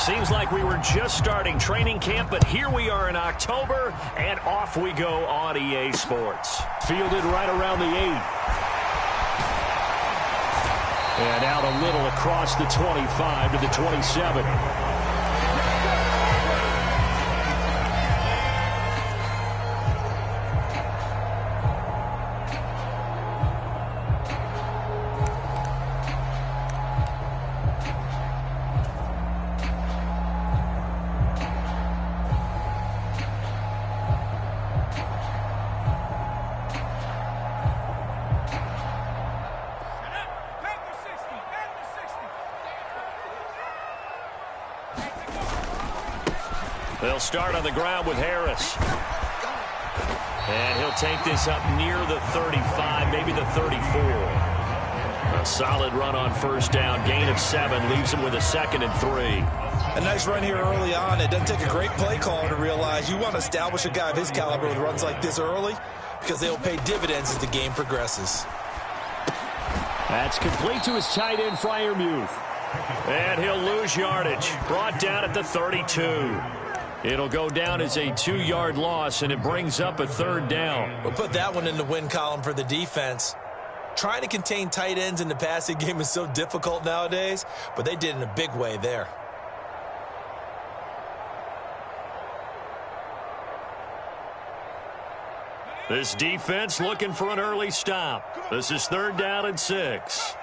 Seems like we were just starting training camp, but here we are in October, and off we go on EA Sports. Fielded right around the 8. And out a little across the 25 to the 27. They'll start on the ground with Harris. And he'll take this up near the 35, maybe the 34. A solid run on first down. Gain of 7 leaves him with a 2nd and 3. A nice run here early on. It doesn't take a great play caller to realize you want to establish a guy of his caliber with runs like this early because they'll pay dividends as the game progresses. That's complete to his tight end, Freiermuth. And he'll lose yardage. Brought down at the 32. It'll go down as a 2-yard loss, and it brings up a 3rd down. We'll put that one in the win column for the defense. Trying to contain tight ends in the passing game is so difficult nowadays, but they did in a big way there. This defense looking for an early stop. This is 3rd down and 6.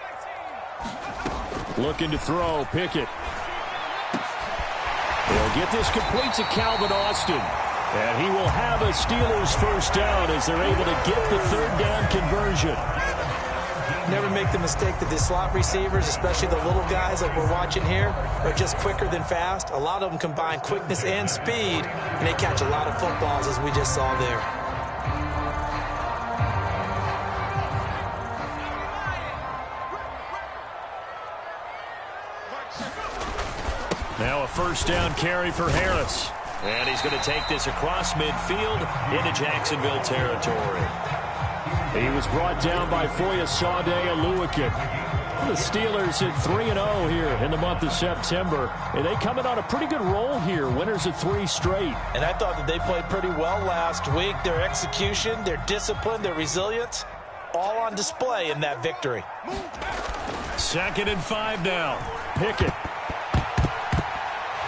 Looking to throw, Pickett. He'll get this complete to Calvin Austin. And he will have a Steelers first down as they're able to get the 3rd down conversion. Never make the mistake that the slot receivers, especially the little guys like we're watching here, are just quicker than fast. A lot of them combine quickness and speed, and they catch a lot of footballs as we just saw there. Now a first down carry for Harris. And he's going to take this across midfield into Jacksonville territory. He was brought down by Foyesade Oluwakin. The Steelers at 3-0 here in the month of September. And they coming on a pretty good roll here. Winners of 3 straight. And I thought that they played pretty well last week. Their execution, their discipline, their resilience, all on display in that victory. 2nd and 5 now. Pickett.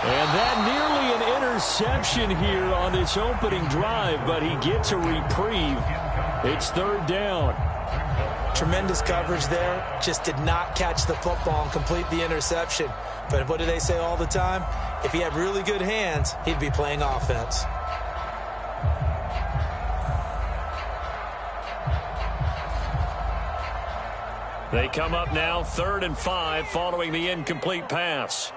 And that nearly an interception here on this opening drive, but he gets a reprieve. It's 3rd down. Tremendous coverage there. Just did not catch the football and complete the interception. But what do they say all the time? If he had really good hands, he'd be playing offense. They come up now 3rd and 5 following the incomplete pass.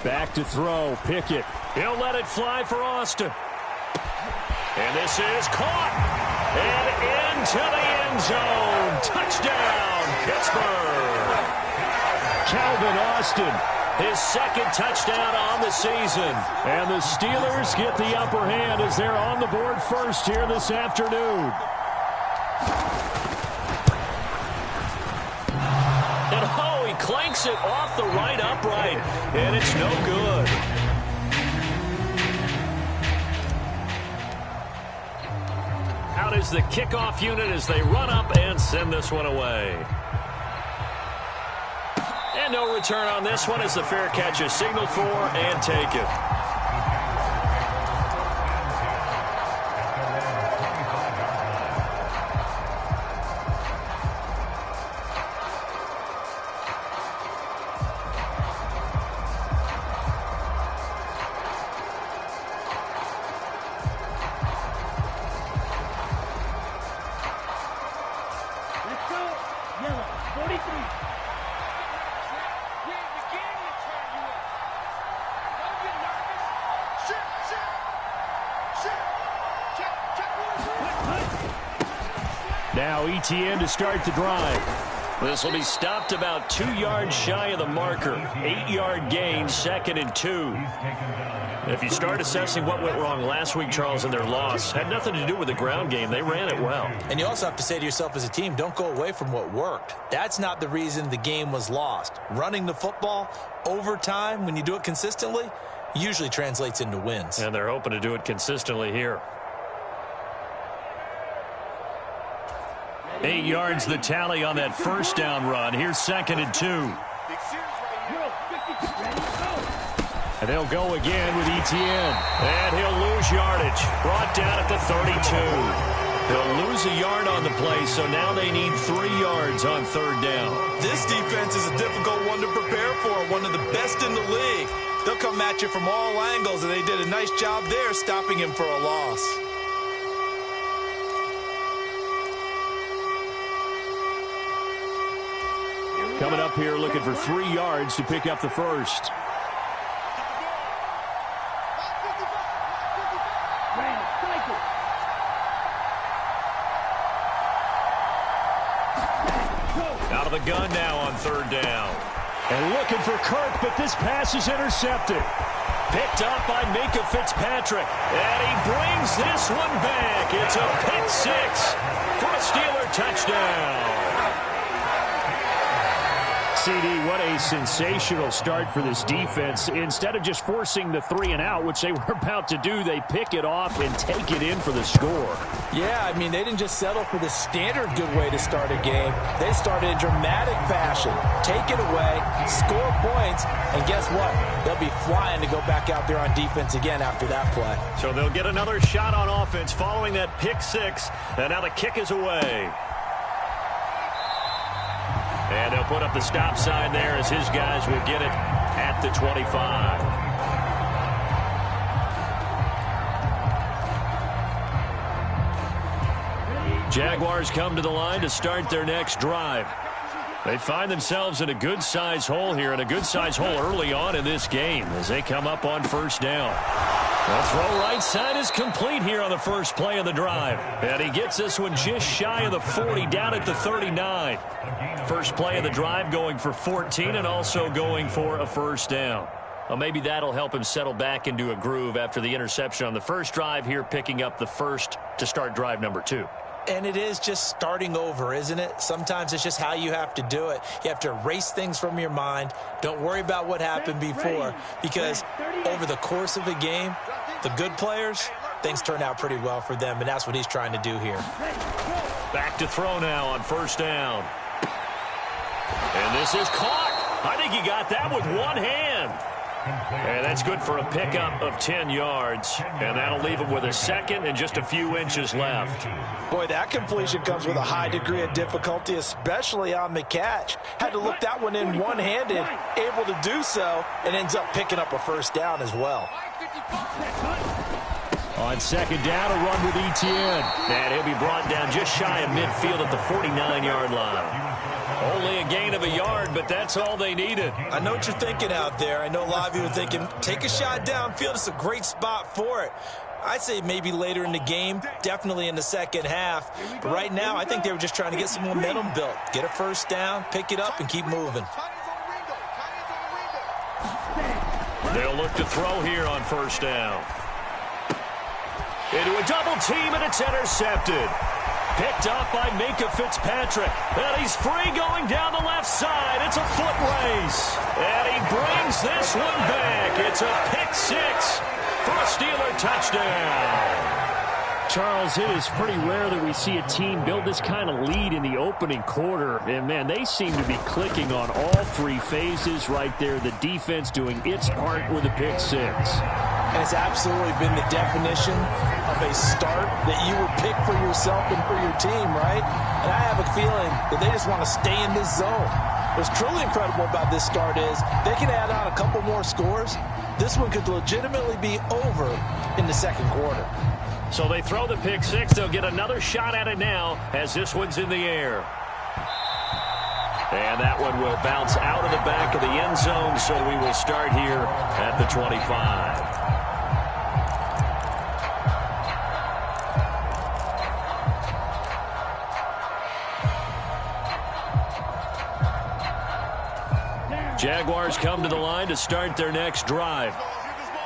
Back to throw, Pickett. He'll let it fly for Austin. And this is caught. And into the end zone. Touchdown, Pittsburgh. Calvin Austin. His 2nd touchdown on the season. And the Steelers get the upper hand as they're on the board first here this afternoon. Clanks it off the right upright, and it's no good. Out is the kickoff unit as they run up and send this one away. And no return on this one as the fair catch is signaled for and taken. Now ETN to start the drive. This will be stopped about 2 yards shy of the marker. 8-yard gain, 2nd and 2. If you start assessing what went wrong last week, Charles, in their loss, had nothing to do with the ground game. They ran it well. And you also have to say to yourself as a team, don't go away from what worked. That's not the reason the game was lost. Running the football over time, when you do it consistently, usually translates into wins. And they're hoping to do it consistently here. 8 yards the tally on that first down run. Here's 2nd and 2. And they'll go again with Etienne. And he'll lose yardage. Brought down at the 32. They'll lose a yard on the play, so now they need 3 yards on 3rd down. This defense is a difficult one to prepare for, one of the best in the league. They'll come at you from all angles, and they did a nice job there stopping him for a loss. Coming up here looking for 3 yards to pick up the first. Out of the gun now on 3rd down. And looking for Kirk, but this pass is intercepted. Picked up by Minkah Fitzpatrick. And he brings this one back. It's a pick 6 for a Steeler touchdown. CD, what a sensational start for this defense. Instead of just forcing the 3 and out, which they were about to do, they pick it off and take it in for the score. Yeah, I mean, they didn't just settle for the standard good way to start a game. They started in dramatic fashion. Take it away, score points, and guess what? They'll be flying to go back out there on defense again after that play. So they'll get another shot on offense following that pick 6, and now the kick is away. And they'll put up the stop sign there as his guys will get it at the 25. Jaguars come to the line to start their next drive. They find themselves in a good-sized hole here, and a good-sized hole early on in this game as they come up on 1st down. The throw right side is complete here on the first play of the drive. And he gets this one just shy of the 40, down at the 39. First play of the drive going for 14 and also going for a 1st down. Well, maybe that'll help him settle back into a groove after the interception on the first drive here, picking up the first to start drive number 2. And it is just starting over, isn't it? Sometimes it's just how you have to do it. You have to erase things from your mind. Don't worry about what happened before, because over the course of a game, the good players, things turn out pretty well for them, and that's what he's trying to do here. Back to throw now on 1st down. And this is caught. I think he got that with one hand. And that's good for a pickup of 10 yards. And that'll leave him with a 2nd and just a few inches left. Boy, that completion comes with a high degree of difficulty, especially on the catch. Had to look that one in one-handed, able to do so, and ends up picking up a 1st down as well. On 2nd down, a run with Etienne. And he'll be brought down just shy of midfield at the 49-yard line. Only a gain of a yard, but that's all they needed. I know what you're thinking out there. I know a lot of you are thinking, take a shot downfield. It's a great spot for it. I'd say maybe later in the game, definitely in the second half. But right now, I think they were just trying to get some momentum built. Get a 1st down, pick it up, and keep moving. They'll look to throw here on 1st down. Into a double team, and it's intercepted. Picked up by Minkah Fitzpatrick. And he's free going down the left side. It's a foot race. And he brings this one back. It's a pick 6 for a Steeler touchdown. Charles, it is pretty rare that we see a team build this kind of lead in the opening quarter. And, man, they seem to be clicking on all 3 phases right there. The defense doing its part with a pick 6. And it's absolutely been the definition of a start that you would pick for yourself and for your team, right? And I have a feeling that they just want to stay in this zone. What's truly incredible about this start is they can add on a couple more scores. This one could legitimately be over in the 2nd quarter. So they throw the pick 6. They'll get another shot at it now as this one's in the air. And that one will bounce out of the back of the end zone, so we will start here at the 25. Jaguars come to the line to start their next drive.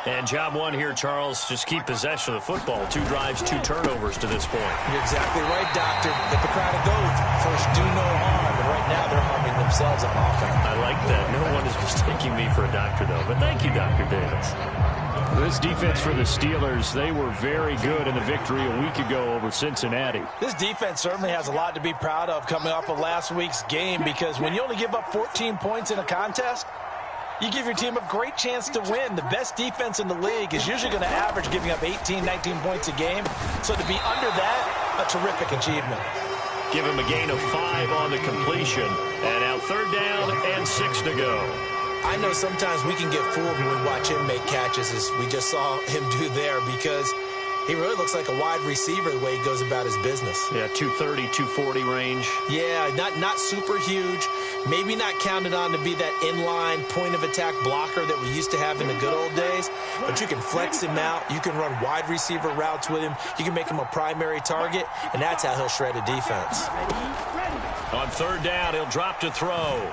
And job one here, Charles, just keep possession of the football. 2 drives, 2 turnovers to this point. You're exactly right, Doctor. Hippocratic oath. First, do no harm. And right now, they're harming themselves on offense. I like that. No one is mistaking me for a doctor, though. But thank you, Dr. Davis. This defense for the Steelers, they were very good in the victory a week ago over Cincinnati. This defense certainly has a lot to be proud of coming off of last week's game, because when you only give up 14 points in a contest, you give your team a great chance to win. The best defense in the league is usually going to average giving up 18, 19 points a game. So to be under that, a terrific achievement. Give him a gain of 5 on the completion. And now 3rd down and 6 to go. I know sometimes we can get fooled when we watch him make catches, as we just saw him do there, because he really looks like a wide receiver the way he goes about his business. Yeah, 230, 240 range. Yeah, not super huge. Maybe not counted on to be that inline point-of-attack blocker that we used to have in the good old days. But you can flex him out. You can run wide receiver routes with him. You can make him a primary target, and that's how he'll shred a defense. On 3rd down, he'll drop to throw.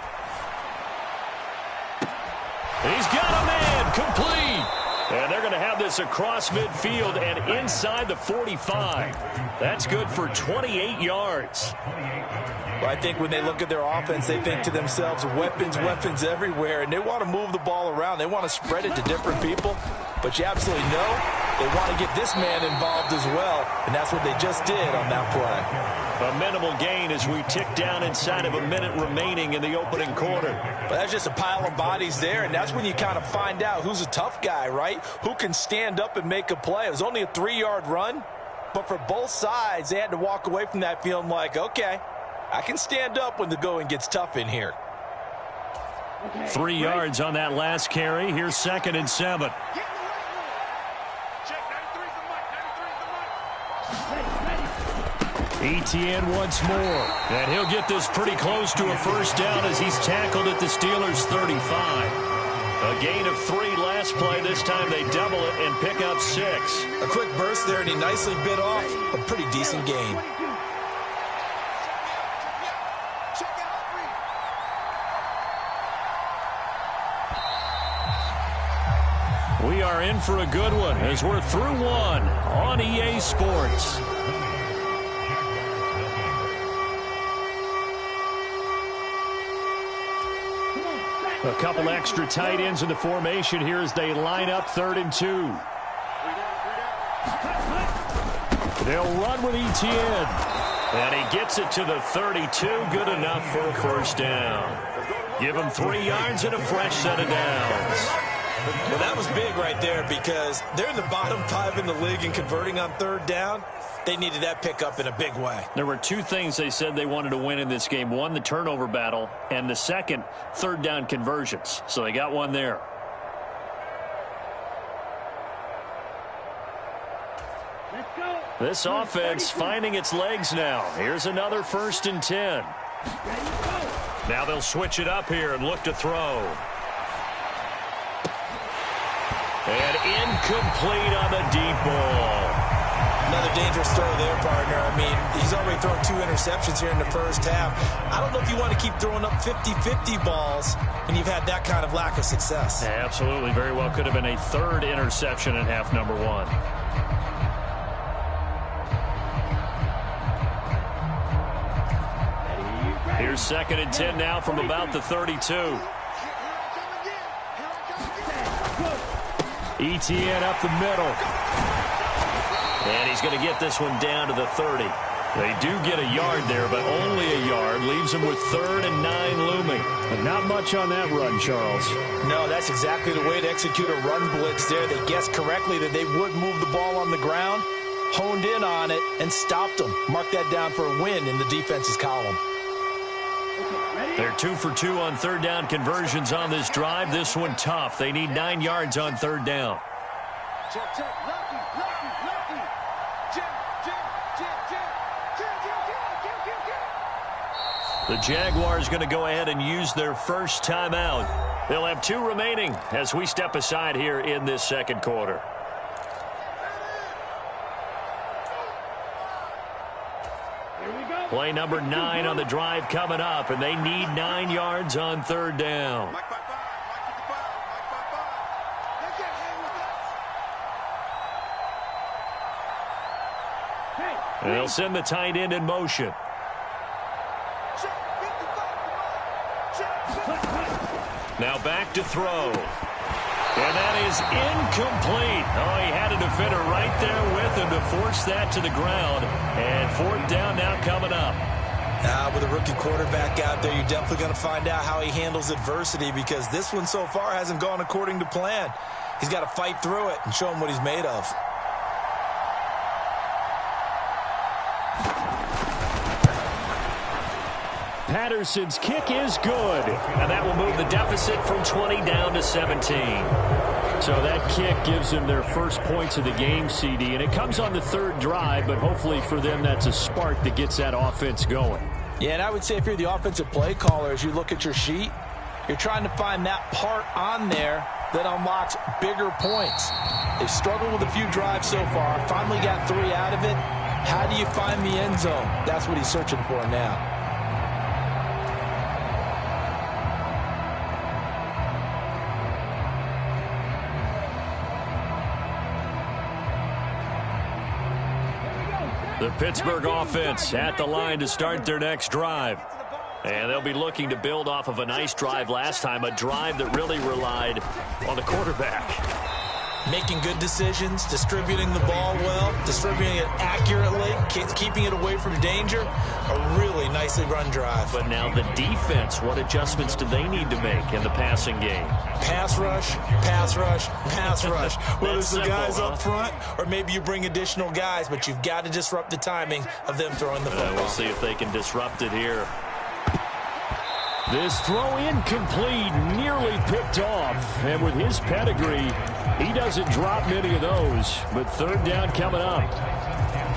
He's got a man, complete. And they're going to have this across midfield and inside the 45. That's good for 28 yards. Well, I think when they look at their offense, they think to themselves, weapons, weapons everywhere, and they want to move the ball around. They want to spread it to different people, but you absolutely know they want to get this man involved as well, and that's what they just did on that play. A minimal gain as we tick down inside of a minute remaining in the opening quarter. But that's just a pile of bodies there, and that's when you kind of find out who's a tough guy, right? Who can stand up and make a play. It was only a 3-yard run, but for both sides, they had to walk away from that feeling like, okay, I can stand up when the going gets tough in here. 3 yards on that last carry. Here's 2nd and 7. Etienne once more. And he'll get this pretty close to a 1st down as he's tackled at the Steelers' 35. A gain of 3 last play. This time they double it and pick up 6. A quick burst there, and he nicely bit off a pretty decent gain. We are in for a good one as we're through one on EA Sports. A couple extra tight ends in the formation here as they line up 3rd and 2. They'll run with Etienne. And he gets it to the 32. Good enough for a 1st down. Give him 3 yards and a fresh set of downs. Well, that was big right there, because they're in the bottom 5 in the league in converting on 3rd down. They needed that pickup in a big way. There were 2 things they said they wanted to win in this game. One, the turnover battle, and the second, 3rd down conversions. So they got one there. This offense finding its legs now. Here's another 1st and 10. Now they'll switch it up here and look to throw. And incomplete on the deep ball. Another dangerous throw there, partner. I mean, he's already thrown 2 interceptions here in the 1st half. I don't know if you want to keep throwing up 50-50 balls and you've had that kind of lack of success. Yeah, absolutely. Very well could have been a 3rd interception in half number 1. Here's 2nd and 10 now from about the 32. Etienne up the middle. And he's going to get this one down to the 30. They do get a yard there, but only a yard. Leaves them with 3rd and 9 looming. But not much on that run, Charles. No, that's exactly the way to execute a run blitz there. They guessed correctly that they would move the ball on the ground, honed in on it, and stopped them. Mark that down for a win in the defense's column. They're 2 for 2 on 3rd down conversions on this drive. This one tough. They need 9 yards on 3rd down. The Jaguars going to go ahead and use their first timeout. They'll have 2 remaining as we step aside here in this 2nd quarter. Play number 9 on the drive coming up, and they need 9 yards on 3rd down. And they'll send the tight end in motion. Now back to throw. And that is incomplete. Oh, he had a defender right there with him to force that to the ground. And fourth down now coming up. With a rookie quarterback out there, you're definitely going to find out how he handles adversity, because this one so far hasn't gone according to plan. He's got to fight through it and show him what he's made of. Patterson's kick is good. And that will move the deficit from 20 down to 17. So that kick gives them their first points of the game, CD. And it comes on the third drive, but hopefully for them that's a spark that gets that offense going. Yeah, and I would say if you're the offensive play caller, as you look at your sheet, you're trying to find that part on there that unlocks bigger points. They've struggled with a few drives so far. Finally got 3 out of it. How do you find the end zone? That's what he's searching for now. The Pittsburgh offense at the line to start their next drive. And they'll be looking to build off of a nice drive last time, a drive that really relied on the quarterback. Making good decisions, distributing the ball well, distributing it accurately, keeping it away from danger. A really nicely run drive. But now the defense, what adjustments do they need to make in the passing game? Pass rush, pass rush, pass rush. Whether it's the simple, guys up front or maybe you bring additional guys, but you've got to disrupt the timing of them throwing the football. We'll see if they can disrupt it here. This throw incomplete, nearly picked off. And with his pedigree, he doesn't drop many of those. But third down coming up.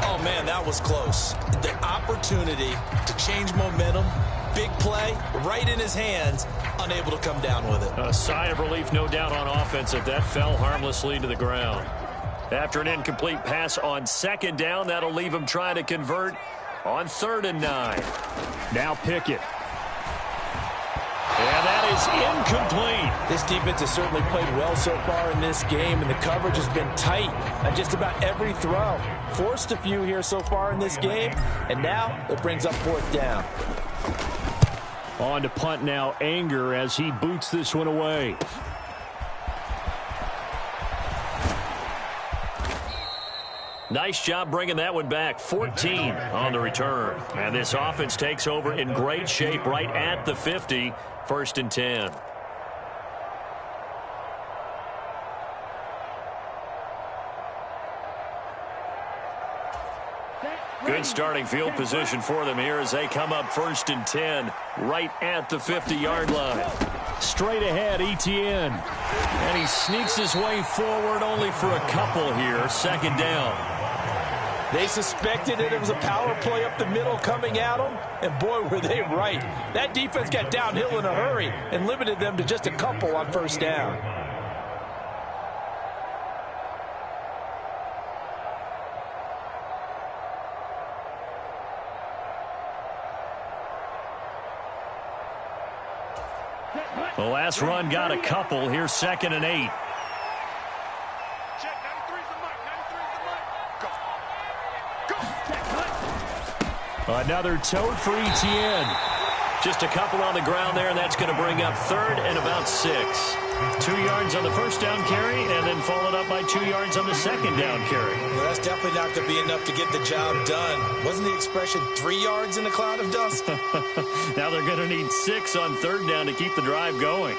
Oh, man, that was close. The opportunity to change momentum, big play, right in his hands, unable to come down with it. A sigh of relief, no doubt, on offense that fell harmlessly to the ground. After an incomplete pass on second down, that'll leave him trying to convert on 3rd and 9. Now Pickett. And that is incomplete. This defense has certainly played well so far in this game, and the coverage has been tight on just about every throw. Forced a few here so far in this game, and now it brings up 4th down. On to punt now, Anger, as he boots this one away. Nice job bringing that one back. 14 on the return. And this offense takes over in great shape right at the 50. 1st and 10. Good starting field position for them here as they come up 1st and 10 right at the 50-yard line. Straight ahead, Etienne. And he sneaks his way forward only for a couple here. 2nd down. They suspected that it was a power play up the middle coming at them, and boy, were they right. That defense got downhill in a hurry and limited them to just a couple on 1st down. The last run got a couple. Here's 2nd and 8. Another tote for Etienne. Just a couple on the ground there, and that's going to bring up 3rd and about 6. 2 yards on the 1st down carry, and then followed up by 2 yards on the 2nd down carry. Well, that's definitely not going to be enough to get the job done. Wasn't the expression 3 yards in a cloud of dust? Now they're going to need 6 on 3rd down to keep the drive going.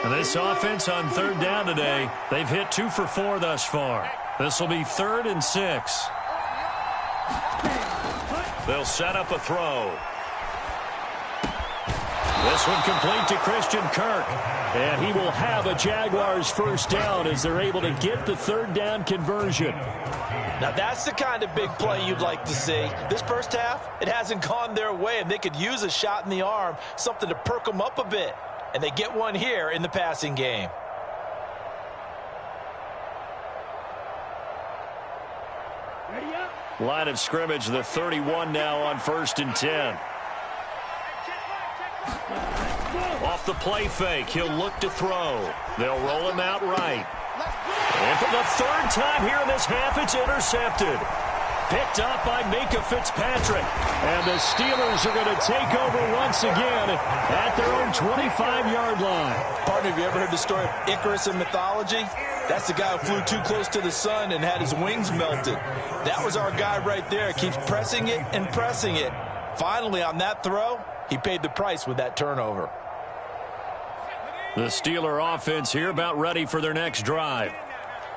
And this offense on 3rd down today, they've hit 2 for 4 thus far. This will be 3rd and 6. They'll set up a throw. This one complete to Christian Kirk. And he will have a Jaguars 1st down as they're able to get the 3rd down conversion. Now, that's the kind of big play you'd like to see. This first half, it hasn't gone their way, and they could use a shot in the arm, something to perk them up a bit. And they get one here in the passing game. Line of scrimmage, the 31 now on 1st and 10. Off Off the play fake, he'll look to throw. They'll roll him out right. And for the third time here in this half, it's intercepted. Picked up by Minkah Fitzpatrick. And the Steelers are going to take over once again at their own 25-yard line. Partner, have you ever heard the story of Icarus in mythology? That's the guy who flew too close to the sun and had his wings melted. That was our guy right there. Keeps pressing it and pressing it. Finally, on that throw, he paid the price with that turnover. The Steeler offense here about ready for their next drive.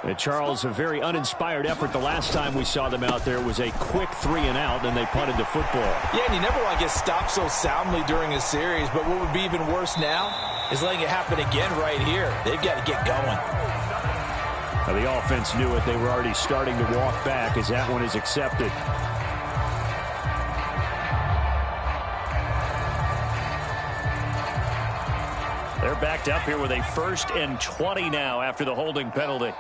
And Charles, a very uninspired effort the last time we saw them out there. It was a quick 3-and-out, and they punted the football. Yeah, and you never want to get stopped so soundly during a series, but what would be even worse now is letting it happen again right here. They've got to get going. Now, the offense knew it. They were already starting to walk back as that one is accepted. They're backed up here with a 1st and 20 now after the holding penalty.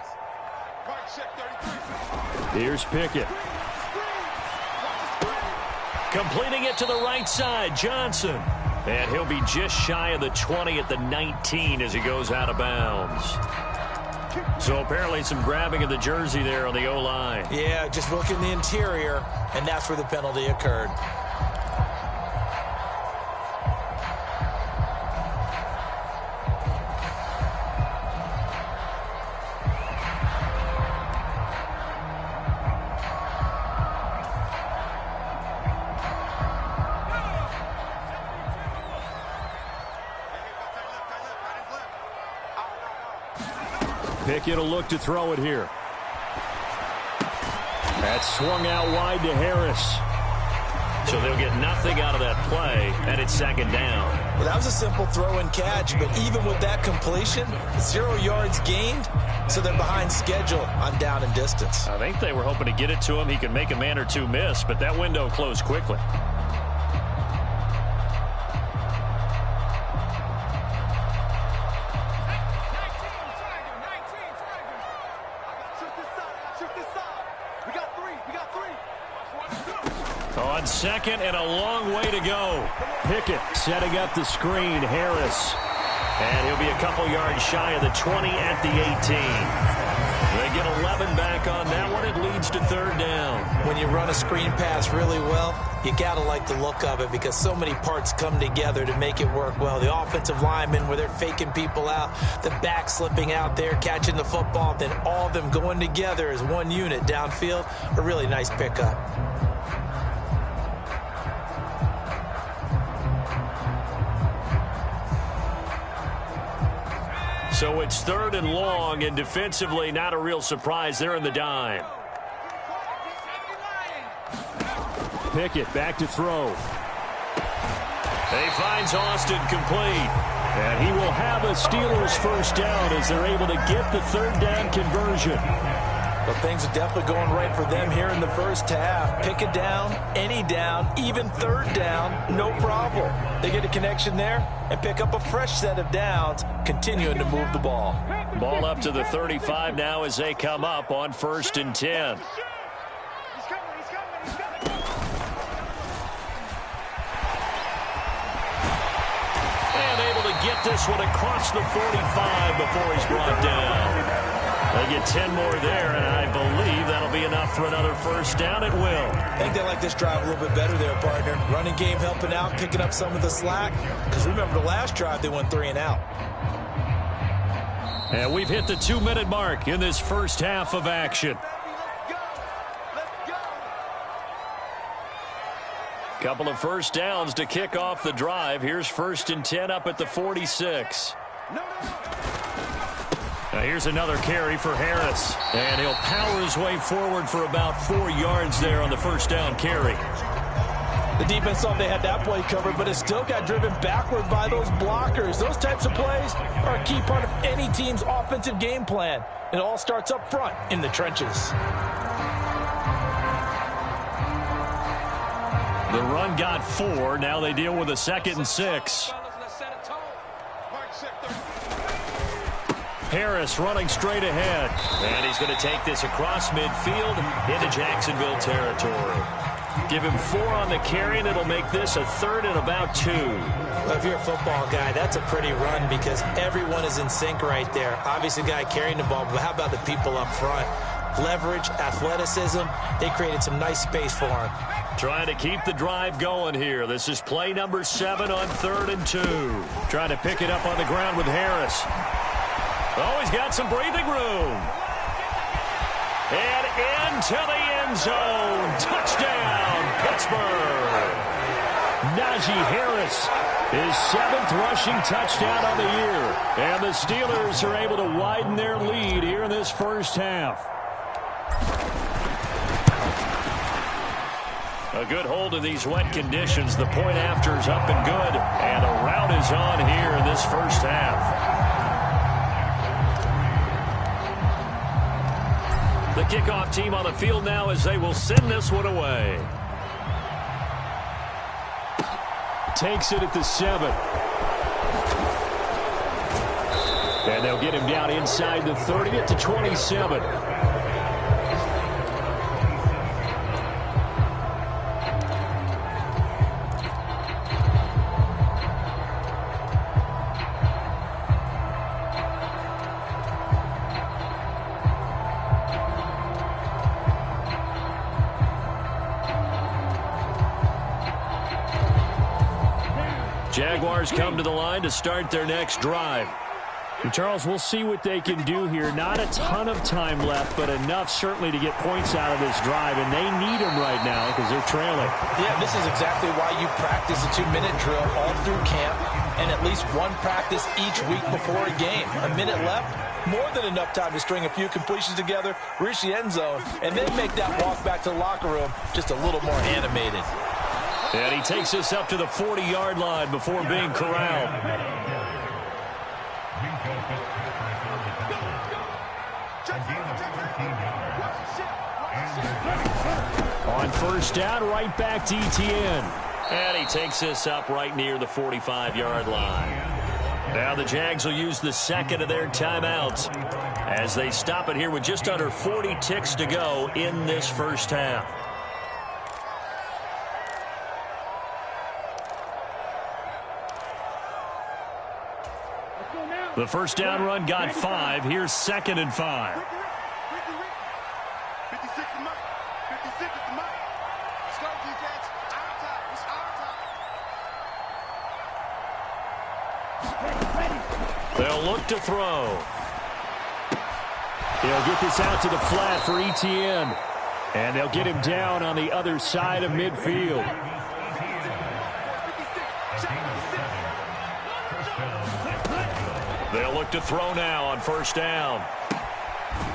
Here's Pickett. Completing it to the right side, Johnson. And he'll be just shy of the 20 at the 19 as he goes out of bounds. So apparently some grabbing of the jersey there on the O-line. Yeah, just look in the interior, and that's where the penalty occurred. Pickett will look to throw it here. That's swung out wide to Harris. So they'll get nothing out of that play, and it's 2nd down. Well, that was a simple throw and catch, but even with that completion, 0 yards gained, so they're behind schedule on down and distance. I think they were hoping to get it to him. He could make a man or two miss, but that window closed quickly. On 2nd and a long way to go. Pickett setting up the screen. Harris. And he'll be a couple yards shy of the 20 at the 18. They get 11 back on that one. It leads to 3rd down. When you run a screen pass really well, you got to like the look of it because so many parts come together to make it work well. The offensive linemen, where they're faking people out, the back slipping out there, catching the football, then all of them going together as one unit downfield. A really nice pickup. So it's 3rd and long, and defensively not a real surprise. They're in the dime. Pickett back to throw. He finds Austin complete. And he will have a Steelers 1st down as they're able to get the 3rd down conversion. But things are definitely going right for them here in the first half. Pick a down, any down, even 3rd down, no problem. They get a connection there and pick up a fresh set of downs, continuing to move the ball. Ball up to the 35 now as they come up on 1st and 10. And able to get this one across the 45 before he's brought down. They get 10 more there, and I believe that'll be enough for another 1st down. It will. I think they like this drive a little bit better there, partner. Running game helping out, picking up some of the slack. Because remember the last drive, they went 3-and-out. And we've hit the 2-minute mark in this first half of action. Couple of 1st downs to kick off the drive. Here's 1st and 10 up at the 46. Now here's another carry for Harris. And he'll power his way forward for about 4 yards there on the 1st down carry. The defense thought they had that play covered, but it still got driven backward by those blockers. Those types of plays are a key part of any team's offensive game plan. It all starts up front in the trenches. The run got 4. Now they deal with a 2nd and 6. Harris running straight ahead. And he's going to take this across midfield into Jacksonville territory. Give him 4 on the carry, and it'll make this a 3rd and about 2. Well, if you're a football guy, that's a pretty run because everyone is in sync right there. Obviously, the guy carrying the ball, but how about the people up front? Leverage, athleticism, they created some nice space for him. Trying to keep the drive going here. This is play number 7 on 3rd and 2. Trying to pick it up on the ground with Harris. Oh, he's got some breathing room. And into the end zone. Touchdown, Pittsburgh. Najee Harris, his 7th rushing touchdown on the year. And the Steelers are able to widen their lead here in this first half. A good hold in these wet conditions. The point after is up and good. And the route is on here in this first half. The kickoff team on the field now as they will send this one away. Takes it at the 7. And they'll get him down inside the 30 at the 27. Jaguars come to the line to start their next drive. And Charles, we'll see what they can do here. Not a ton of time left, but enough certainly to get points out of this drive, and they need them right now because they're trailing. Yeah, this is exactly why you practice a 2-minute drill all through camp and at least one practice each week before a game. A minute left, more than enough time to string a few completions together, reach the end zone, and then make that walk back to the locker room just a little more animated. And he takes us up to the 40-yard line before being corralled. On first down, right back to Etienne. And he takes us up right near the 45-yard line. Now the Jags will use the second of their timeouts as they stop it here with just under 40 ticks to go in this first half. The first down run got 5. Here's 2nd and 5. 56 is Mike. 56 is Mike. Start defense. Our time. It's our time. They'll look to throw. He'll get this out to the flat for Etienne. And they'll get him down on the other side of midfield. They'll look to throw now on first down.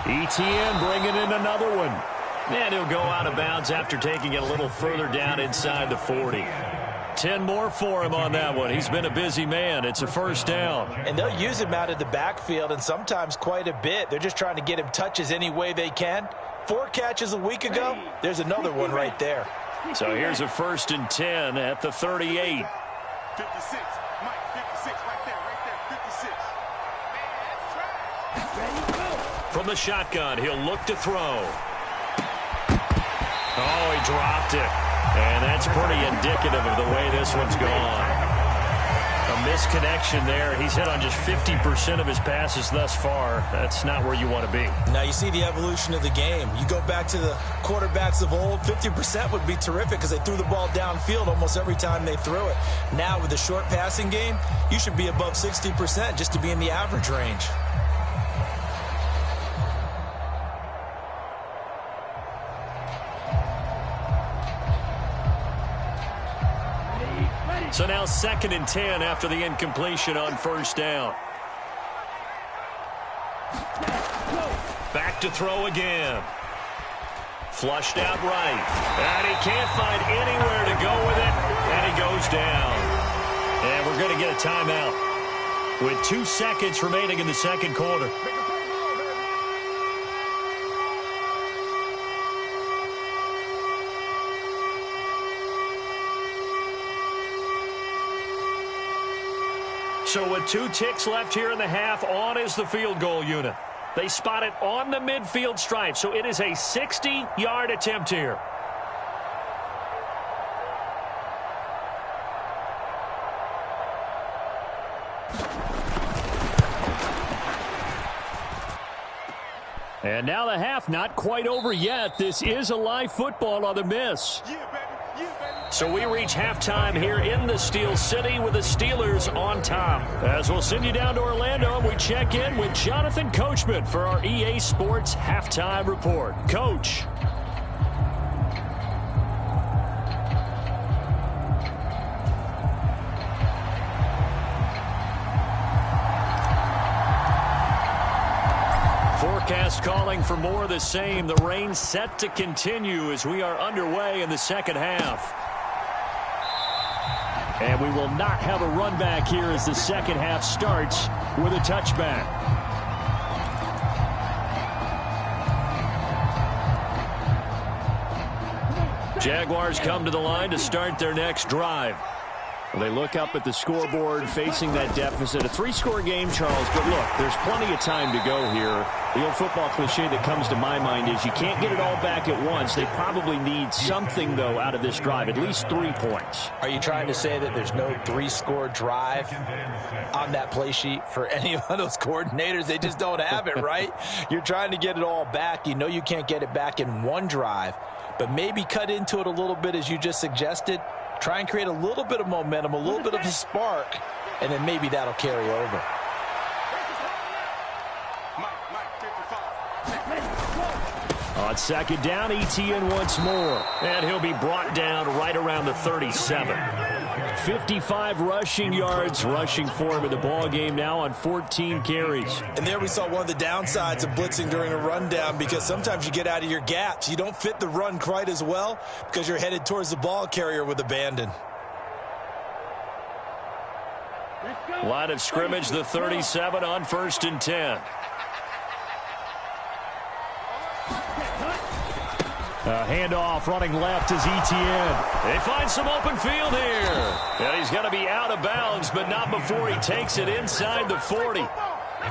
Etienne bringing in another one. And he'll go out of bounds after taking it a little further down inside the 40. 10 more for him on that one. He's been a busy man. It's a first down. And they'll use him out of the backfield and sometimes quite a bit. They're just trying to get him touches any way they can. 4 catches a week ago. There's another one right there. So here's a 1st and 10 at the 38. 56. Mike, 56 right there, 56. From the shotgun, he'll look to throw. Oh, he dropped it. And that's pretty indicative of the way this one's gone. A misconnection there. He's hit on just 50% of his passes thus far. That's not where you want to be. Now you see the evolution of the game. You go back to the quarterbacks of old, 50% would be terrific because they threw the ball downfield almost every time they threw it. Now with the short passing game, you should be above 60% just to be in the average range. So now 2nd and 10 after the incompletion on first down. Back to throw again. Flushed out right. And he can't find anywhere to go with it. And he goes down. And we're going to get a timeout with 2 seconds remaining in the second quarter. So with 2 ticks left here in the half, on is the field goal unit. They spot it on the midfield stripe, so it is a 60-yard attempt here. And now the half not quite over yet. This is a live football on the miss. Yeah, baby. Yeah, baby. So we reach halftime here in the Steel City with the Steelers on top. As we'll send you down to Orlando, and we check in with Jonathan Coachman for our EA Sports Halftime Report. Coach. Forecast calling for more of the same. The rain set to continue as we are underway in the second half. And we will not have a run back here as the second half starts with a touchback. Jaguars come to the line to start their next drive. They look up at the scoreboard facing that deficit. A three-score game, Charles, but look, there's plenty of time to go here. The old football cliche that comes to my mind is you can't get it all back at once. They probably need something, though, out of this drive, at least 3 points. Are you trying to say that there's no three-score drive on that play sheet for any of those coordinators? They just don't have it, right? You're trying to get it all back. You know you can't get it back in one drive, but maybe cut into it a little bit as you just suggested. Try and create a little bit of momentum, a little bit of a spark, and then maybe that'll carry over. On second down, Etienne once more. And he'll be brought down right around the 37. 55 rushing yards rushing for him in the ball game now on 14 carries. And there we saw one of the downsides of blitzing during a rundown, because sometimes you get out of your gaps. You don't fit the run quite as well because you're headed towards the ball carrier with abandon. Line of scrimmage, the 37 on 1st and 10. Handoff running left is Etienne. They find some open field here. And he's going to be out of bounds, but not before he takes it inside the 40.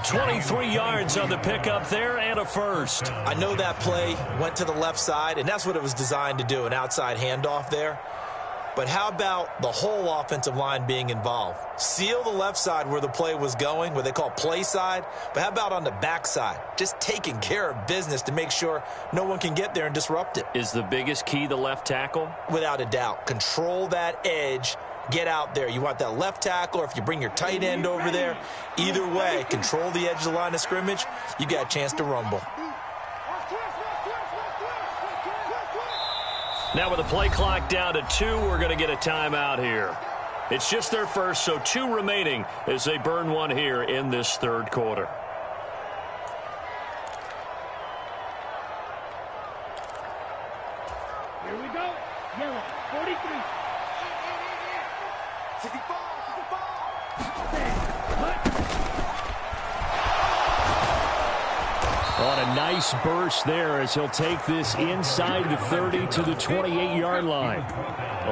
23 yards on the pickup there and a first. I know that play went to the left side, and that's what it was designed to do, an outside handoff there. But how about the whole offensive line being involved? Seal the left side where the play was going, what they call play side. But how about on the back side? Just taking care of business to make sure no one can get there and disrupt it. Is the biggest key the left tackle? Without a doubt. Control that edge. Get out there. You want that left tackle, or if you bring your tight end over there, either way, control the edge of the line of scrimmage. You got a chance to rumble. Now with the play clock down to 2, we're going to get a timeout here. It's just their first, so 2 remaining as they burn one here in this third quarter. Here we go. Yellow, 43. 64. On a nice burst there as he'll take this inside the 30 to the 28-yard line.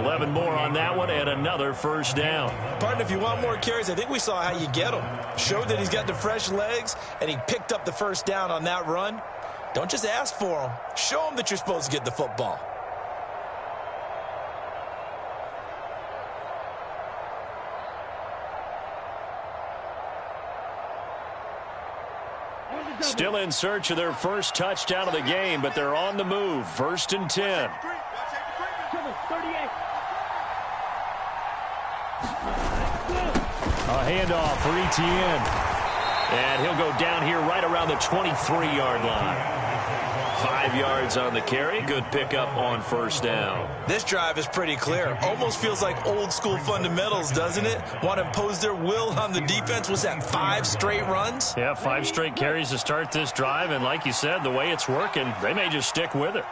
11 more on that one and another first down. Partner, if you want more carries, I think we saw how you get him. Showed that he's got the fresh legs, and he picked up the first down on that run. Don't just ask for him. Show him that you're supposed to get the football. Still in search of their first touchdown of the game, but they're on the move. 1st and 10. A handoff for Etienne. And he'll go down here right around the 23-yard line. 5 yards on the carry. Good pickup on first down. This drive is pretty clear. Almost feels like old school fundamentals, doesn't it? Want to impose their will on the defense. Was that 5 straight runs? Yeah, 5 straight carries to start this drive. And like you said, the way it's working, they may just stick with it.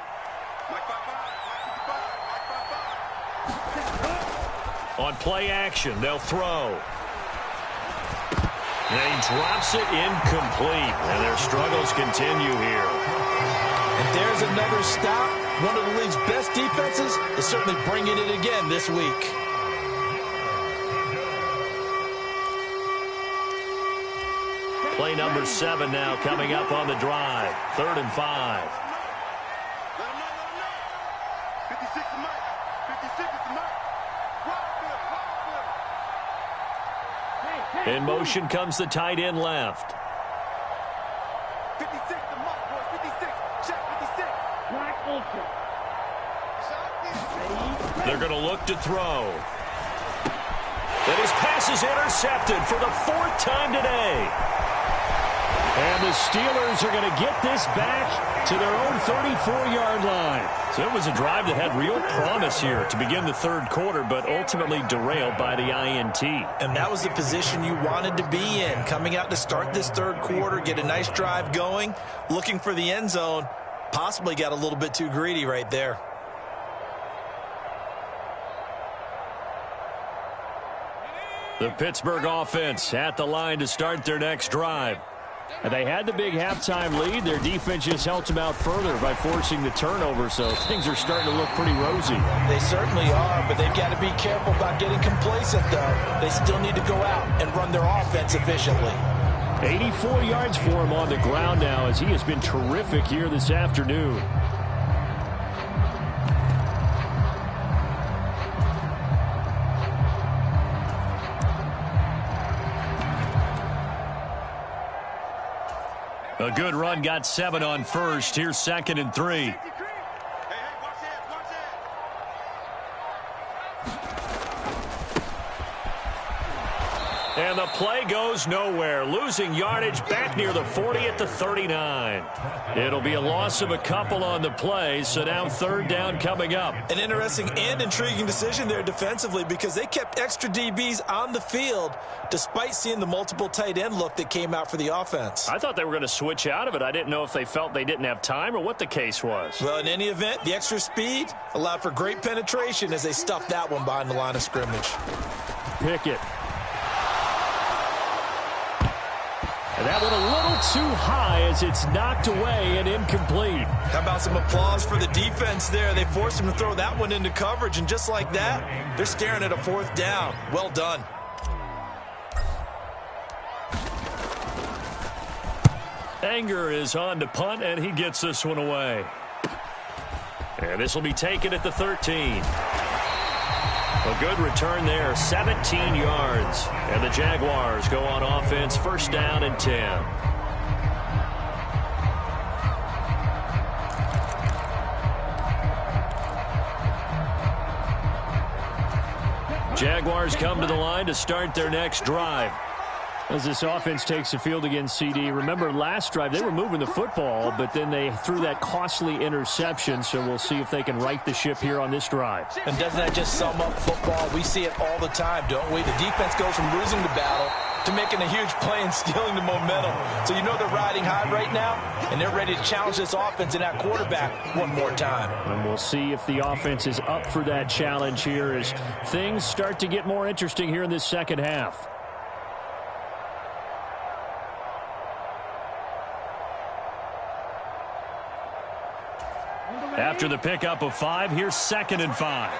On play action, they'll throw. And he drops it incomplete. And their struggles continue here. And there's another stop. One of the league's best defenses is certainly bringing it again this week. Play number 7 now coming up on the drive. 3rd and 5. 56 is Mike. 56 is Mike. In motion comes the tight end left. 56 to Mike. Black Ultra. They're going to look to throw. And his pass is intercepted for the 4th time today. And the Steelers are going to get this back to their own 34-yard line. So it was a drive that had real promise here to begin the 3rd quarter, but ultimately derailed by the INT. And that was the position you wanted to be in, coming out to start this 3rd quarter, get a nice drive going, looking for the end zone. Possibly got a little bit too greedy right there. The Pittsburgh offense at the line to start their next drive. And they had the big halftime lead. Their defense just helped them out further by forcing the turnover, so things are starting to look pretty rosy. They certainly are, but they've got to be careful about getting complacent, though. They still need to go out and run their offense efficiently. 84 yards for him on the ground now, as he has been terrific here this afternoon. A good run, got 7 on first. Here's 2nd and 3. And the play goes nowhere. Losing yardage back near the 40 at the 39. It'll be a loss of a couple on the play, so now 3rd down coming up. An interesting and intriguing decision there defensively, because they kept extra DBs on the field despite seeing the multiple tight end look that came out for the offense. I thought they were going to switch out of it. I didn't know if they felt they didn't have time or what the case was. Well, in any event, the extra speed allowed for great penetration as they stuffed that one behind the line of scrimmage. Pickett. And that one a little too high as it's knocked away and incomplete. How about some applause for the defense there? They forced him to throw that one into coverage, and just like that, they're staring at a 4th down. Well done. Anger is on to punt, and he gets this one away. And this will be taken at the 13. A good return there, 17 yards. And the Jaguars go on offense, 1st down and 10. Jaguars come to the line to start their next drive. As this offense takes the field against CD, remember last drive they were moving the football, but then they threw that costly interception, so we'll see if they can right the ship here on this drive. And doesn't that just sum up football? We see it all the time, don't we? The defense goes from losing the battle to making a huge play and stealing the momentum. So you know they're riding high right now, and they're ready to challenge this offense and that quarterback one more time. And we'll see if the offense is up for that challenge here as things start to get more interesting here in this 2nd half. After the pickup of 5, here's 2nd and 5.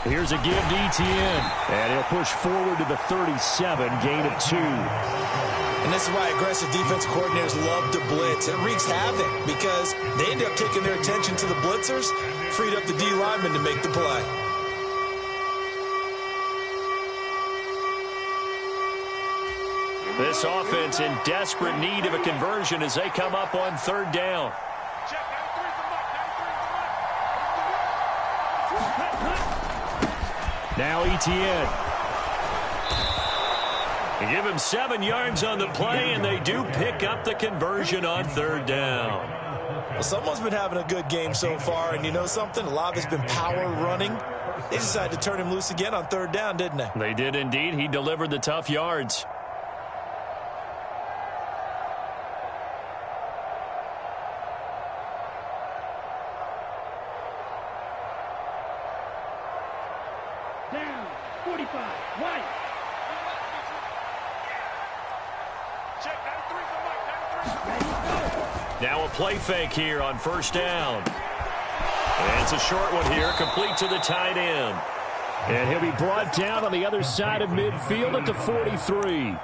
Here's a give to Etienne. And he'll push forward to the 37, gain of 2. And this is why aggressive defense coordinators love to blitz. It wreaks havoc because they end up taking their attention to the blitzers, freed up the D lineman to make the play. This offense in desperate need of a conversion as they come up on 3rd down. Now Etienne. They give him 7 yards on the play, and they do pick up the conversion on 3rd down. Well, someone's been having a good game so far, and you know something? A lot of it's been power running. They decided to turn him loose again on 3rd down, didn't they? They did indeed. He delivered the tough yards. Down. 45. White. Now a play fake here on 1st down. And it's a short one here, complete to the tight end. And he'll be brought down on the other side of midfield at the 43.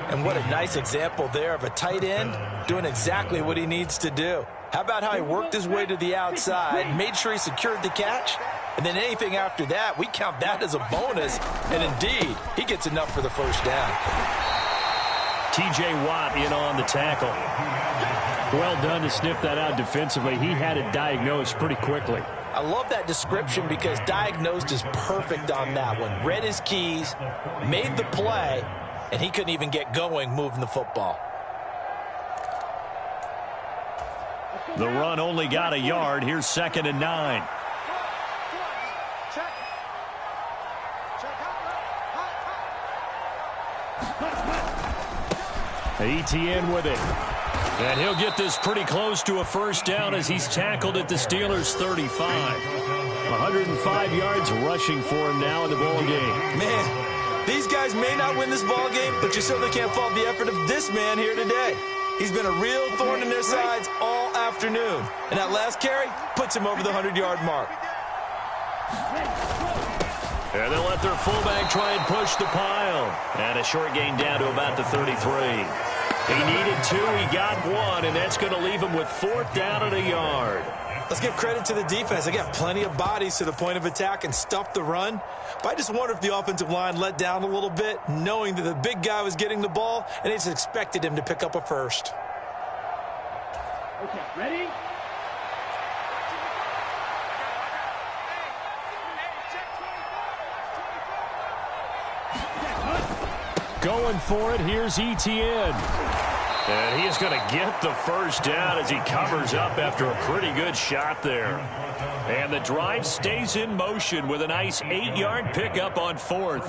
And what a nice example there of a tight end doing exactly what he needs to do. How about how he worked his way to the outside, made sure he secured the catch, And then anything after that, we count that as a bonus. And indeed, he gets enough for the first down. T.J. Watt in on the tackle. Well done to sniff that out defensively. He had it diagnosed pretty quickly. I love that description because diagnosed is perfect on that one. Read his keys, made the play, and he couldn't even get going moving the football. The run only got a yard. Here's 2nd and 9. Etienne with it. And he'll get this pretty close to a first down as he's tackled at the Steelers' 35. 105 yards rushing for him now in the ball game. Man, these guys may not win this ball game, but you certainly can't fault the effort of this man here today. He's been a real thorn in their sides all afternoon. And that last carry puts him over the 100-yard mark. And they'll let their fullback try and push the pile. And a short gain down to about the 33. He needed 2, he got 1, and that's going to leave him with 4th down and a yard. Let's give credit to the defense. They got plenty of bodies to the point of attack and stuffed the run. But I just wonder if the offensive line let down a little bit, knowing that the big guy was getting the ball, and they just expected him to pick up a first. Okay, ready? Going for it, here's Etienne. And he is going to get the first down as he covers up after a pretty good shot there. And the drive stays in motion with a nice 8-yard pickup on 4th.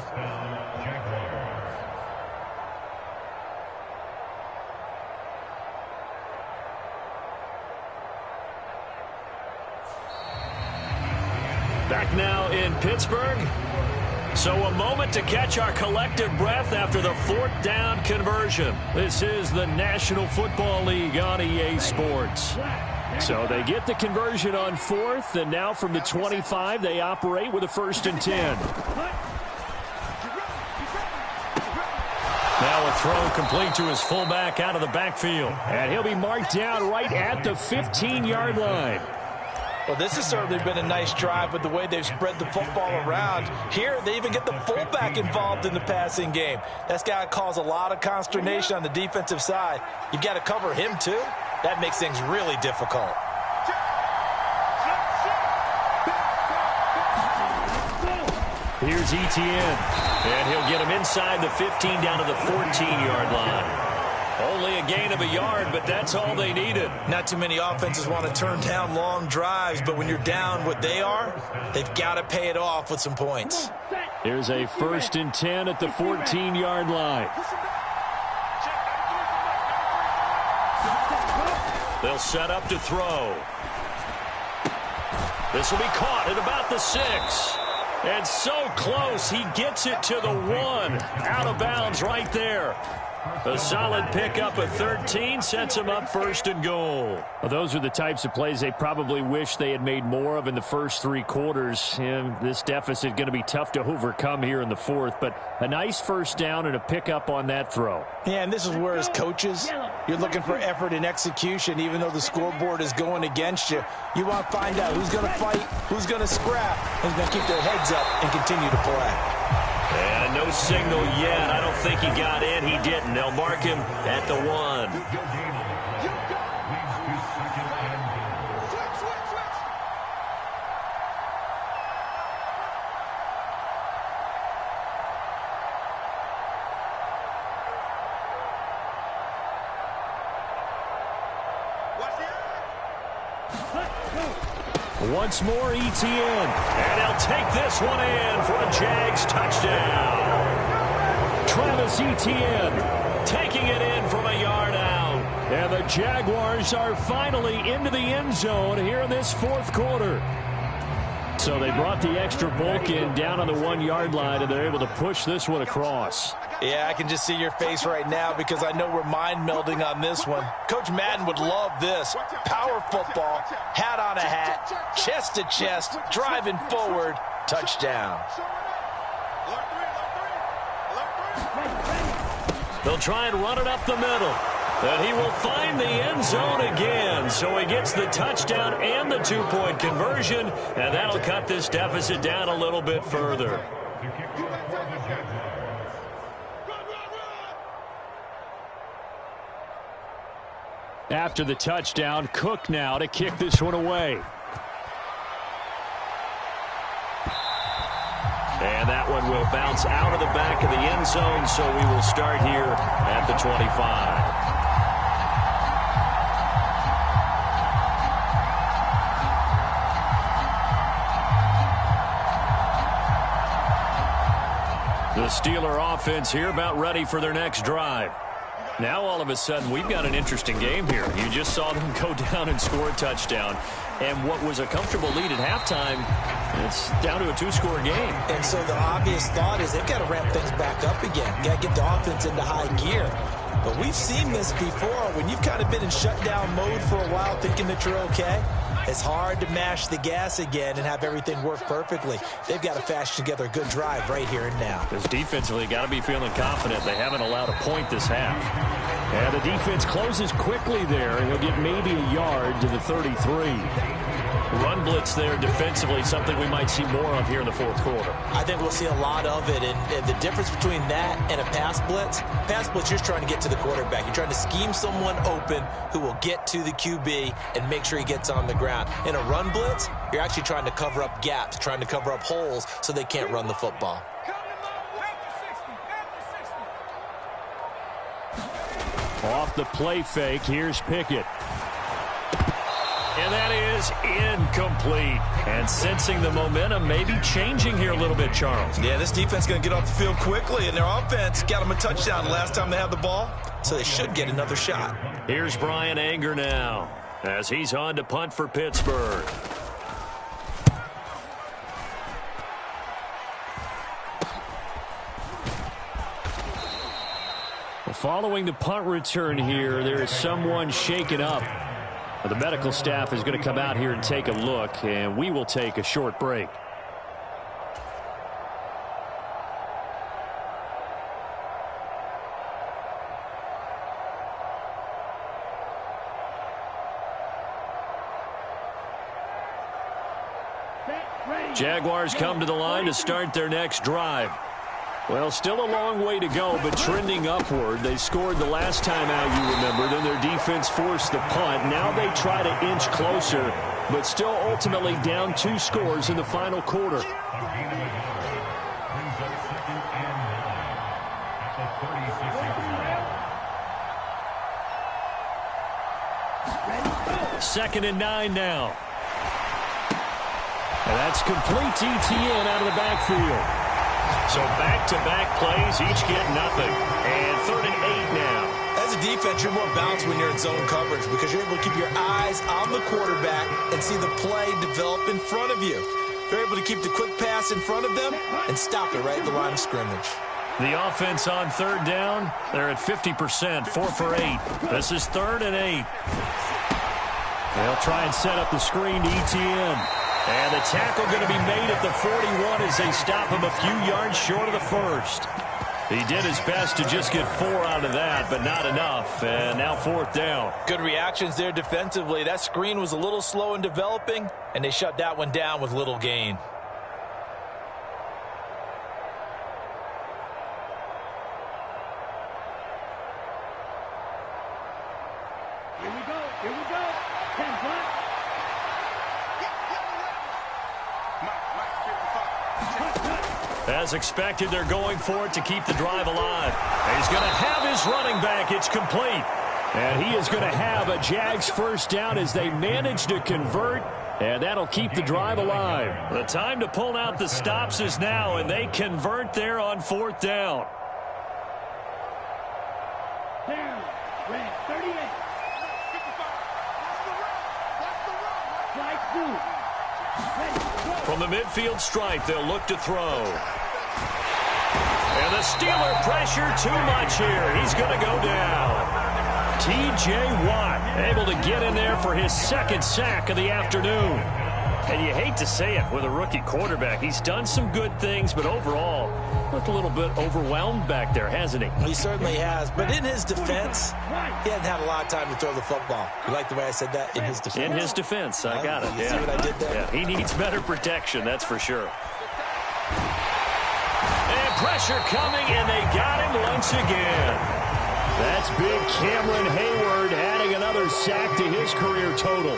Back now in Pittsburgh. So a moment to catch our collective breath after the 4th down conversion. This is the National Football League on EA Sports. So they get the conversion on 4th, and now from the 25, they operate with a 1st and 10. Now a throw complete to his fullback out of the backfield. And he'll be marked down right at the 15-yard line. Well, this has certainly been a nice drive with the way they've spread the football around. Here, they even get the fullback involved in the passing game. That's got to cause a lot of consternation on the defensive side. You've got to cover him, too. That makes things really difficult. Here's Etienne. And he'll get him inside the 15 down to the 14-yard line. Only a gain of a yard, but that's all they needed. Not too many offenses want to turn down long drives, but when you're down what they are, they've got to pay it off with some points. Here's a 1st and 10 at the 14-yard line. They'll set up to throw. This will be caught at about the 6. And so close, he gets it to the 1. Out of bounds right there. A solid pickup of 13 sets him up 1st and goal. Well, those are the types of plays they probably wish they had made more of in the first 3 quarters. And this deficit going to be tough to overcome here in the 4th. But a nice first down and a pickup on that throw. Yeah, and this is where as coaches, you're looking for effort and execution. Even though the scoreboard is going against you, you want to find out who's going to fight, who's going to scrap, who's going to keep their heads up and continue to play. And no signal yet. I don't think he got in. He didn't. They'll mark him at the 1. Once more, Etienne. And he'll take this one in for a Jags touchdown. Travis Etienne taking it in from a yard out. And the Jaguars are finally into the end zone here in this 4th quarter. So they brought the extra bulk in down on the 1-yard line, and they're able to push this one across. Yeah, I can just see your face right now because I know we're mind melding on this one. Coach Madden would love this. Power football, hat on a hat, chest to chest, driving forward, touchdown. They'll try and run it up the middle. And he will find the end zone again. So he gets the touchdown and the two-point conversion, and that'll cut this deficit down a little bit further. After the touchdown, Cook now to kick this one away. And that one will bounce out of the back of the end zone, so we will start here at the 25. The Steeler offense here about ready for their next drive. Now all of a sudden we've got an interesting game here. You just saw them go down and score a touchdown. And what was a comfortable lead at halftime, it's down to a two-score game. And so the obvious thought is they've got to ramp things back up again. Got to get the offense into high gear. But we've seen this before. When you've kind of been in shutdown mode for a while thinking that you're okay, it's hard to mash the gas again and have everything work perfectly. They've got to fashion together a good drive right here and now. Because defensively, got to be feeling confident. They haven't allowed a point this half. And the defense closes quickly there. He'll get maybe a yard to the 33. Run blitz there defensively, something we might see more of here in the fourth quarter. I think we'll see a lot of it, and the difference between that and a pass blitz, you're trying to get to the quarterback. You're trying to scheme someone open who will get to the QB and make sure he gets on the ground. In a run blitz, you're actually trying to cover up gaps, trying to cover up holes so they can't run the football. Off the play fake, here's Pickett. And that is incomplete. And sensing the momentum maybe changing here a little bit, Charles. Yeah, this defense going to get off the field quickly, and their offense got them a touchdown last time they had the ball, so they should get another shot. Here's Brian Anger now as he's on to punt for Pittsburgh. Following the punt return here, there is someone shaken up. The medical staff is going to come out here and take a look, and we will take a short break. Jaguars come to the line to start their next drive. Well, still a long way to go, but trending upward. They scored the last time out, you remember. Then their defense forced the punt. Now they try to inch closer, but still ultimately down 2 scores in the final quarter. Second and 9 now. And that's complete to Etienne out of the backfield. So back-to-back plays, each get nothing. And 3rd and 8 now. As a defense, you're more balanced when you're in zone coverage because you're able to keep your eyes on the quarterback and see the play develop in front of you. You're able to keep the quick pass in front of them and stop it right at the line of scrimmage. The offense on 3rd down, they're at 50%, 4 for 8. This is 3rd and 8. They'll try and set up the screen to Etienne. And the tackle going to be made at the 41 as they stop him a few yards short of the first. He did his best to just get 4 out of that, but not enough. And now 4th down. Good reactions there defensively. That screen was a little slow in developing, and they shut that one down with little gain. Here we go. Here we go. 10 plus. As expected, they're going for it to keep the drive alive. He's going to have his running back. It's complete. And he is going to have a Jags first down as they manage to convert, and that'll keep the drive alive. The time to pull out the stops is now, and they convert there on 4th down. Down. Red 38. Strike 2. Ready. From the midfield stripe, they'll look to throw. And the Steeler pressure too much here. He's going to go down. T.J. Watt able to get in there for his 2nd sack of the afternoon. And you hate to say it with a rookie quarterback. He's done some good things, but overall, looked a little bit overwhelmed back there, hasn't he? He certainly has. But in his defense, he hasn't had a lot of time to throw the football. You like the way I said that? In his defense? In his defense. I got it. You see what I did there? Yeah, he needs better protection, that's for sure. And pressure coming, and they got him once again. That's big Cameron Hayward adding another sack to his career total.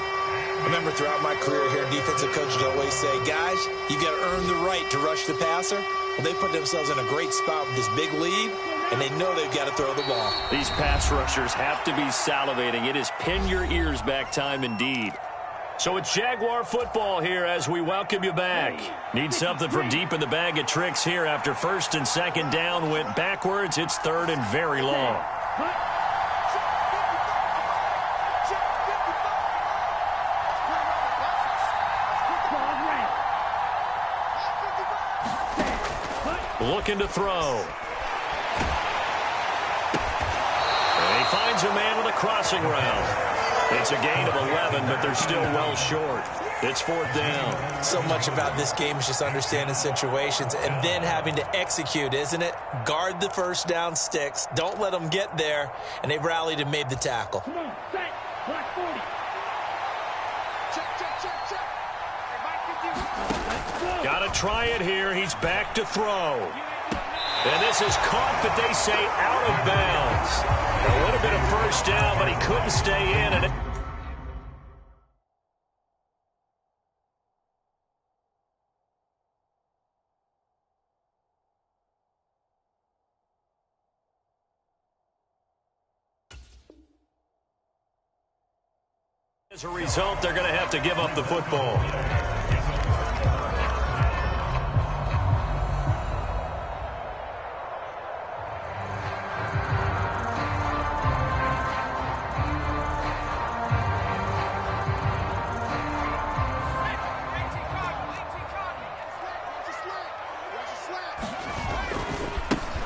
Remember, throughout my career here, defensive coaches always say, guys, you got to earn the right to rush the passer. Well, they put themselves in a great spot with this big lead, and they know they've got to throw the ball. These pass rushers have to be salivating. It is pin your ears back time indeed. So it's Jaguar football here as we welcome you back. Need something from deep in the bag of tricks here after first and second down went backwards. It's third and very long. Looking to throw. And he finds a man with a crossing route. It's a gain of 11, but they're still well short. It's fourth down. So much about this game is just understanding situations and then having to execute, isn't it? Guard the first down sticks. Don't let them get there. And they've rallied and made the tackle. Come on, set. Block 40. Got to try it here. He's back to throw. And this is caught, but they say out of bounds. It would have been a first down, but he couldn't stay in. And as a result, they're going to have to give up the football.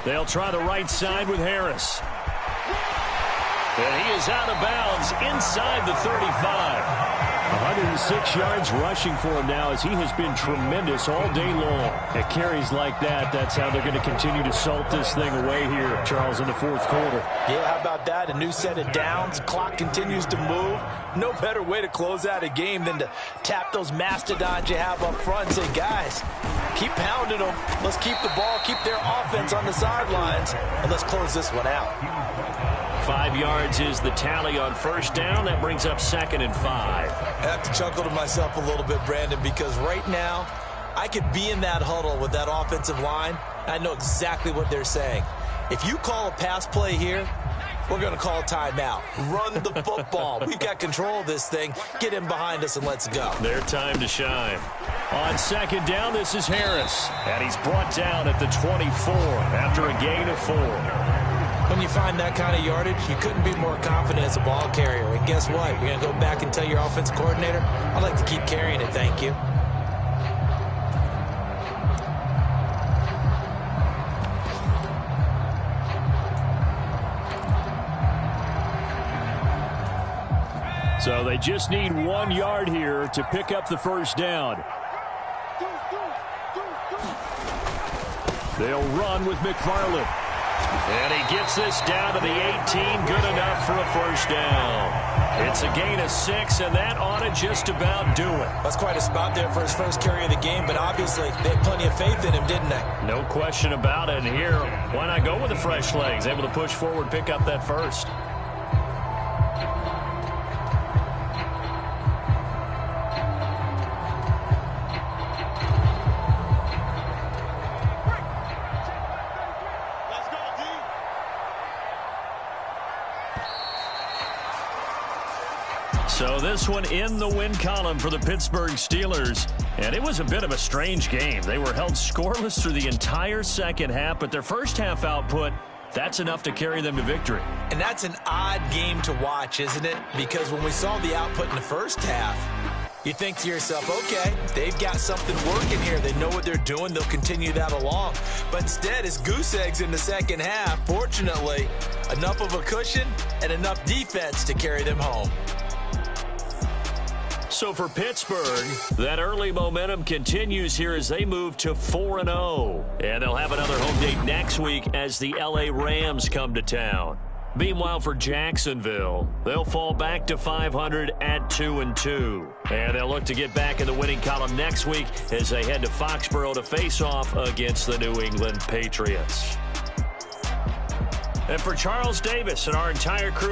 They'll try the right side with Harris. And he is out of bounds inside the 35. 106 yards rushing for him now as he has been tremendous all day long. At carries like that, that's how they're going to continue to salt this thing away here, Charles, in the fourth quarter. Yeah, how about that? A new set of downs. Clock continues to move. No better way to close out a game than to tap those mastodons you have up front and say, guys, keep pounding them. Let's keep the ball, keep their offense on the sidelines, and let's close this one out. 5 yards is the tally on first down. That brings up second and 5. I have to chuckle to myself a little bit, Brandon, because right now I could be in that huddle with that offensive line. I know exactly what they're saying. If you call a pass play here, we're going to call a timeout. Run the football. We've got control of this thing. Get him behind us and let's go. Their time to shine. On second down, this is Harris. And he's brought down at the 24 after a gain of 4. When you find that kind of yardage, you couldn't be more confident as a ball carrier. And guess what? You're going to go back and tell your offensive coordinator, I'd like to keep carrying it, thank you. So they just need 1 yard here to pick up the first down. They'll run with McFarland. And he gets this down to the 18. Good enough for a first down. It's a gain of 6, and that ought to just about do it. That's quite a spot there for his first carry of the game, but obviously they had plenty of faith in him, didn't they? No question about it. And here, why not go with the fresh legs? Able to push forward, pick up that first. So this one in the win column for the Pittsburgh Steelers. And it was a bit of a strange game. They were held scoreless through the entire second half, but their first half output, that's enough to carry them to victory. And that's an odd game to watch, isn't it? Because when we saw the output in the first half, you think to yourself, okay, they've got something working here. They know what they're doing. They'll continue that along. But instead, it's goose eggs in the second half. Fortunately, enough of a cushion and enough defense to carry them home. So for Pittsburgh, that early momentum continues here as they move to 4-0. And they'll have another home date next week as the LA Rams come to town. Meanwhile, for Jacksonville, they'll fall back to 500 at 2-2. And they'll look to get back in the winning column next week as they head to Foxborough to face off against the New England Patriots. And for Charles Davis and our entire crew,